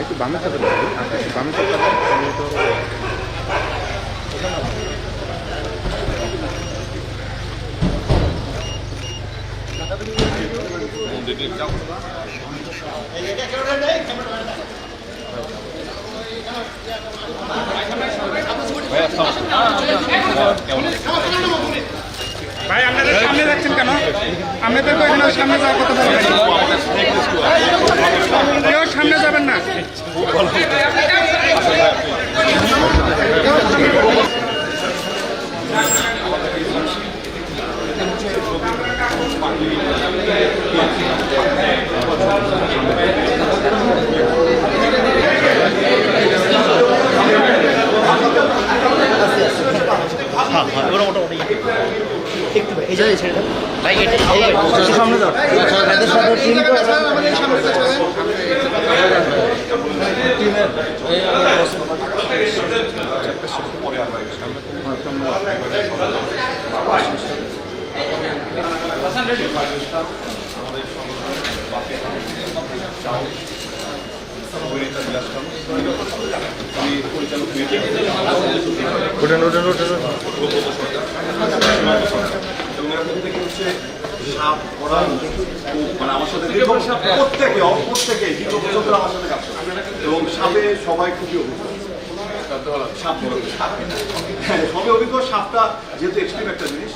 একটু বামে চাপে বামে চাপে ভাই আপনাদের সামনে যাচ্ছেন কেন? আপনাদের এখানে সামনে যাওয়ার কথা বলবেন, কেউ সামনে যাবেন না। সামনে যাও সাপ করা মানে আমার সাথে প্রত্যেকে দীর্ঘ বছর ধরে আমার সাথে কাজ করে এবং সাপে সবাই খুবই অভিজ্ঞ। সাপ সবই অভিজ্ঞ। সাপটা যেহেতু এক্সট্রিম একটা জিনিস,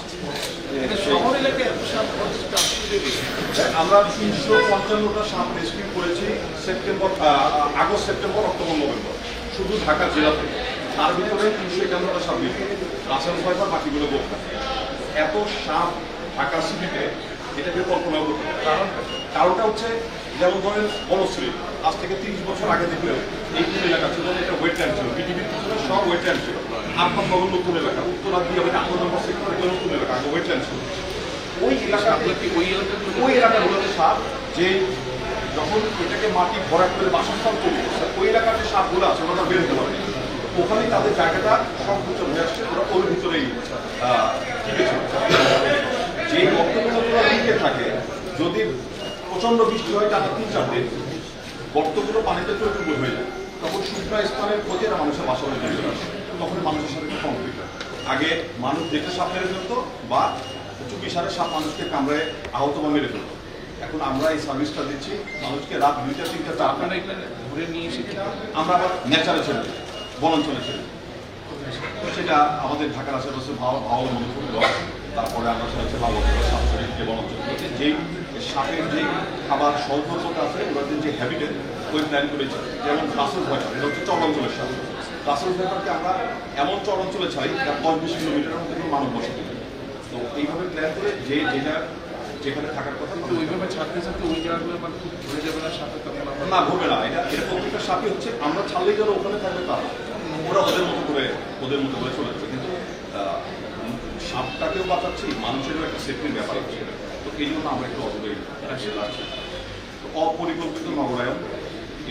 আমরা 355টা সাপ রেস্কিউ করেছি আগস্ট, সেপ্টেম্বর, অক্টোবর, নভেম্বর, শুধু ঢাকা জেলা থেকে। তার ভিতরে 351টা সাপ দিয়েছে রাসেল ফাইবার, বাকিগুলো বোকা। এত সাপ ঢাকা সিটিতে এটাকে কল্পনাও করতে পারে। কারণটা হচ্ছে যেমন ধরেন বনশ্রী আজ থেকে 30 বছর আগে দেখলেও এই এলাকা ছিল, এটা ওয়েটল্যান্ড ছিল, পৃথিবীর পিছনে সব ওয়েটল্যান্ড ছিল। আটপান নগর নতুন এলাকা, উত্তরা দিয়ে আমাদের 8 নম্বর সেক্টর নতুন এলাকা, আগে ওয়েটল্যান্ড ছিল। ওই এলাকাগুলোতে সাপ যে যখন এটাকে মাটি ভরাট করে বাসস্থান তৈরি করছে, ওই এলাকার যে সাপগুলো আছে ওরা বের হতে পারে, ওখানেই তাদের জায়গাটা সংকুচন হয়ে আসছে, ওরা ওর ভিতরেই যে গর্তগুলো লিখে থাকে। যদি প্রচন্ড বৃষ্টি হয় টানা 3-4 দিন, গর্তগুলো পানিতে টইটুম্বুর হয়ে যায়, তখন শুকনো স্থানের ক্ষতি এরা মানুষের বাসা হয়ে চলে আসে, তখন মানুষের সাথে কনফ্লিক্ট হয়। আগে মানুষ দেখে সাপ মেরে ফেলতো বা চুপি সারে সাপ মানুষকে কামড়ে আহত বা মেরে ফেলতো। এখন আমরা এই সার্ভিসটা দিচ্ছি মানুষকে রাত 2টা 3টা 4টা ঘুরে নিয়ে এসে আমরা আবার ন্যাচারে ছেড়ে দিই, বনাঞ্চলে ছেড়ে দিই। সেটা আমাদের ঢাকার আশেপাশে ভালো মনে করতে হয়। তারপরে আমরা সেটা যে বনাঞ্চলগুলোতে যেই সাপের যে খাবার সহজতা আছে, ওদের যে হ্যাবিটেট ওই প্ল্যান করেছে। যেমন রাসেল ভাইপার, এটা হচ্ছে চরাঞ্চলের সাপ। রাসেল ভাইপারকে আমরা এমন চরাঞ্চলে ছাড়ি যা 10-20 কিলোমিটারের মধ্যে কোনো মানুষ বসে। তো এইভাবে প্ল্যান করে যেখানে থাকার কথা ওইভাবে ছাড়তে ওই জায়গাগুলো ঘুরে যাবে না, সাপে না ঘুরবে না। এটা প্রত্যেকটা সাপই হচ্ছে আমরা ছাড়লেই যারা ওখানে থাকবে তারা ওরা ওদের মতো করে চলে যাবে। কিন্তু সাপটাকেও বাঁচাচ্ছি, মানুষেরও একটা সেফটির ব্যাপার আছে। তো এই জন্য আমরা একটু অদূরে আছি। তো অপরিকল্পিত নগরায়ন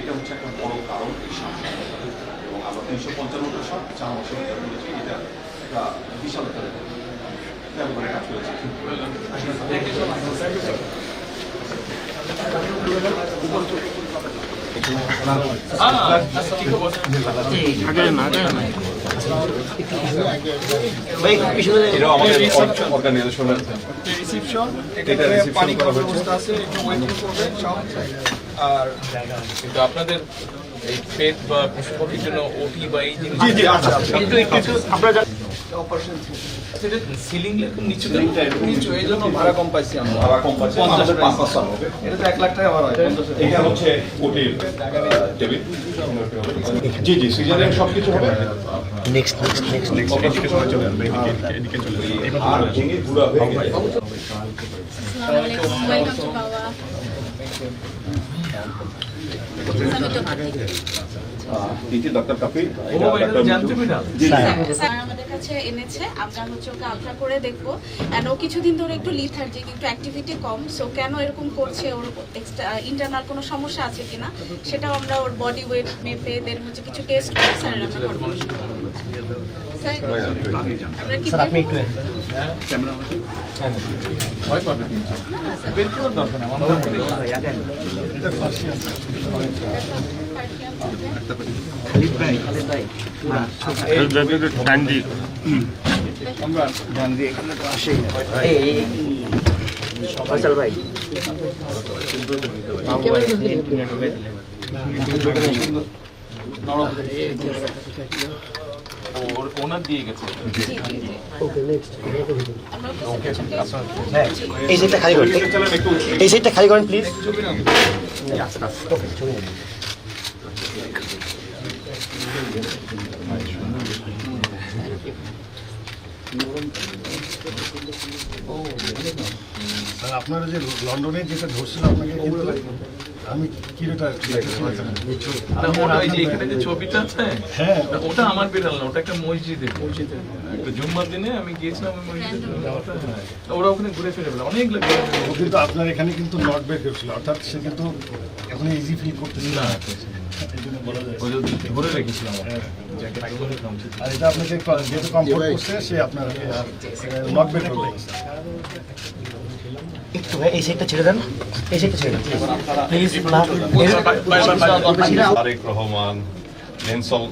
এটা হচ্ছে একটা বড় কারণ এই সাপ। এবং আমরা 355টা সাপ 4 মাসে করেছি। এটা একটা বিশাল একটা ব্যাপারে কাজ করেছি। আর কিন্তু আপনাদের এই পেট বা পশু পাখির জন্য ওটি বা এই জিনিস আপনারা সিলিং নিচু, এই জন্য ভাড়া কম পাইছি আমরা। এটা তো 1 লাখ টাকা ভাড়া হয়। এটা হচ্ছে ওটির টেবিল। জি সিজারিং সবকিছু হবে। নেক্সট আর ভেঙে পুরো হয়ে গেছে। আসসালামু আলাইকুম, ওয়েলকাম টু বাবা। ডাক্তার কাফি স্যার আমাদের কাছে এনেছে, আমরা হচ্ছে ওকে আলট্রা করে দেখবো। এন্ড ও কিছুদিন ধরে একটু লিথার্জিক, একটু অ্যাক্টিভিটি কম। সো কেন এরকম করছে, ওর ইন্টারনাল কোনো সমস্যা আছে কিনা সেটাও আমরা ওর বডি ওয়েট মেপে দেন হচ্ছে কিছু টেস্ট করে স্যারের আমরা স্যার আপনি একটু ভয় পাবে কিন্তু বের করার দরকার নেই, আমার মনে হয়। ওনার দিয়ে গেছে। এই সাইডটা খালি করেন, এই সাইডটা খালি করেন প্লিজ। স্যার আপনারা যে লন্ডনে যেটা ধরছিল আপনাকে কিন্তু আমি কিরোটা এই যে এখানে যে ছবিটা আছে, হ্যাঁ ওটা আমার বিড়াল না, ওটা একটা মসজিদে একটা জুম্মার দিনে আমি গিয়েছিলাম ওই মসজিদে, ওরা ওখানে ঘুরে ফিরে বেড়ায় অনেক লাগে। ও কিন্তু আপনার এখানে কিন্তু নট বের করছিল, অর্থাৎ সে কিন্তু এখন ইজি ফিল করতেছিল না, না, এই জন্য বলা যায়। ও যদি ধরে রেখেছিলাম জ্যাকেট ধরে রেখেছিলাম। আর এটা আপনাকে যেহেতু কমফোর্ট করছে সে আপনাকে আর নট বের করবে। একটু ভাই এই সাইডটা ছেড়ে দেন, এই সাইডটা ছেড়ে দেন please. Tarek Rahman, Nelson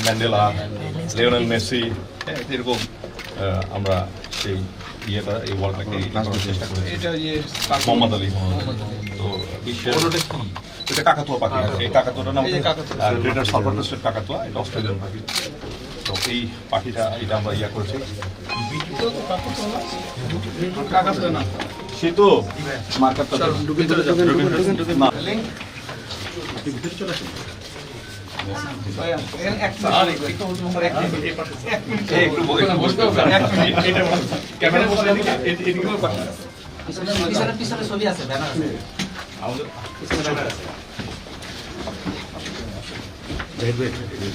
Mandela, Lionel Messi, এরকম আমরা সেই ইয়েটা এই ওয়ার্ল্ডটাকে করার চেষ্টা করি। এটা ইয়ে মোহাম্মদ আলী, তো বিশ্বের এটা কাকাতুয়া পাখি, এই কাকাতুয়াটার নাম গ্রেটার সালভারক্রস্টের কাকাতুয়া, এটা অস্ট্রেলিয়ান পাখি। তো এই পাখিটা এটা আমরা ইয়া করেছি। সে তো মার্কারটা না,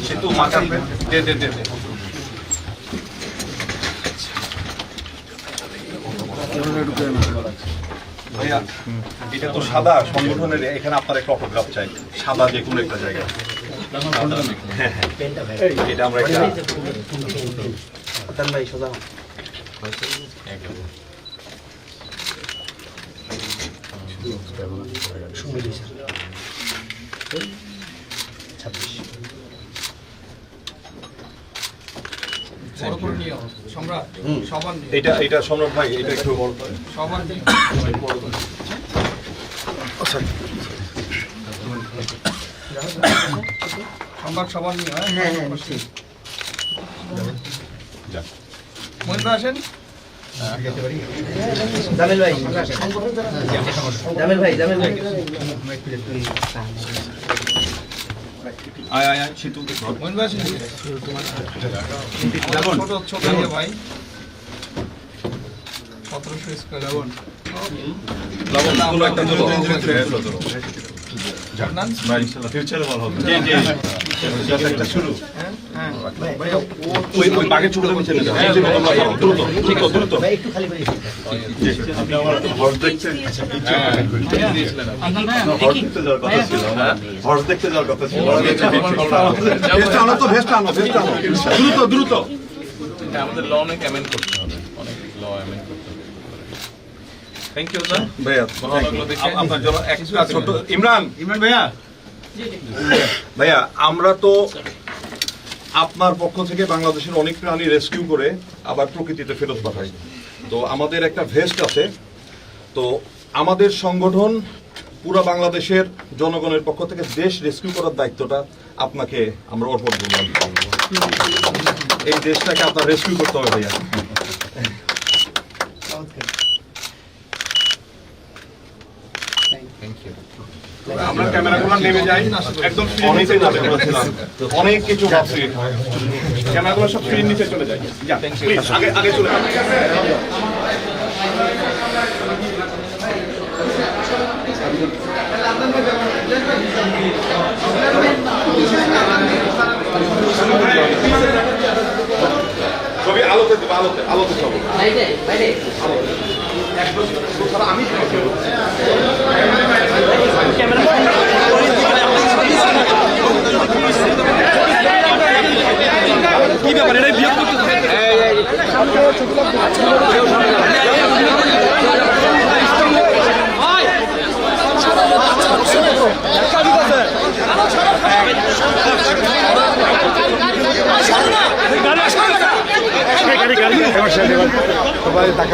সে তো মার্কার দে দে দে দে। ভাইয়া এটা তো সাদা সংগঠনের, এখানে আপনার একটা অটোগ্রাফ চাই, সাদা যে কোনো একটা জায়গায়। এটা আমরা একটা ভাই সোজা এটা এটা সম্রাট ভাই, এটা একটু সংবাদ সবার নিয়ে হয়। হ্যাঁ হ্যাঁ নিশ্চয়ই। যাক। মহিলা আসেন। জামিল ভাই, জামিল ভাই, জামিল ভাই আয় আয় আয় সেতু মহিলা আসেন। ছোট ছোট ইয়ে ভাই 1700 স্কয়ার লাবণ। লাবণ কোনো একটা তো জানান ফিউচারে ভালো হবে। জি জি জাস্ট একটা শুরু। ওই ওই বাগের চুলটা নিচে নিয়ে যাও, এই যে বদলা করো, দ্রুত দ্রুত দ্রুত। ভাই একটু খালি করে আপনি আমার হর্স দেখতে হর্স দেখতে যাওয়ার কথা ছিল। ভেস্ট আনো তো, ভেস্ট আনো, ভেস্ট আনো, দ্রুত দ্রুত। এটা আমাদের ল অনেক অ্যামেন্ড করতে হবে, অনেক ল অ্যামেন্ড করতে হবে। Thank you sir. ভাইয়া ভালো লাগলো দেখে। আপনার জন্য একটা ছোট ইমরান ভাইয়া, ভাইয়া আমরা তো আপনার পক্ষ থেকে বাংলাদেশের অনেক প্রাণী রেস্কিউ করে আবার প্রকৃতিতে ফেরত পাঠাই। তো আমাদের একটা ভেস্ট আছে, তো আমাদের সংগঠন পুরো বাংলাদেশের জনগণের পক্ষ থেকে দেশ রেস্কিউ করার দায়িত্বটা আপনাকে আমরা অর্পণ করলাম। এই দেশটাকে আপনার রেস্কিউ করতে হবে ভাইয়া। আমরা ক্যামেরাগুলো নেমে যাই, একদম অনেক কিছু ভাবছি, ক্যামেরাগুলো সব স্ক্রিন নিচে চলে যায়। আগে আগে চলে যান। ছবি আলোতে দেবো, আলোতে আলোতে ছবি আমি কি ব্যাপার, এটা বিয়োগ করতে সবাই তাকে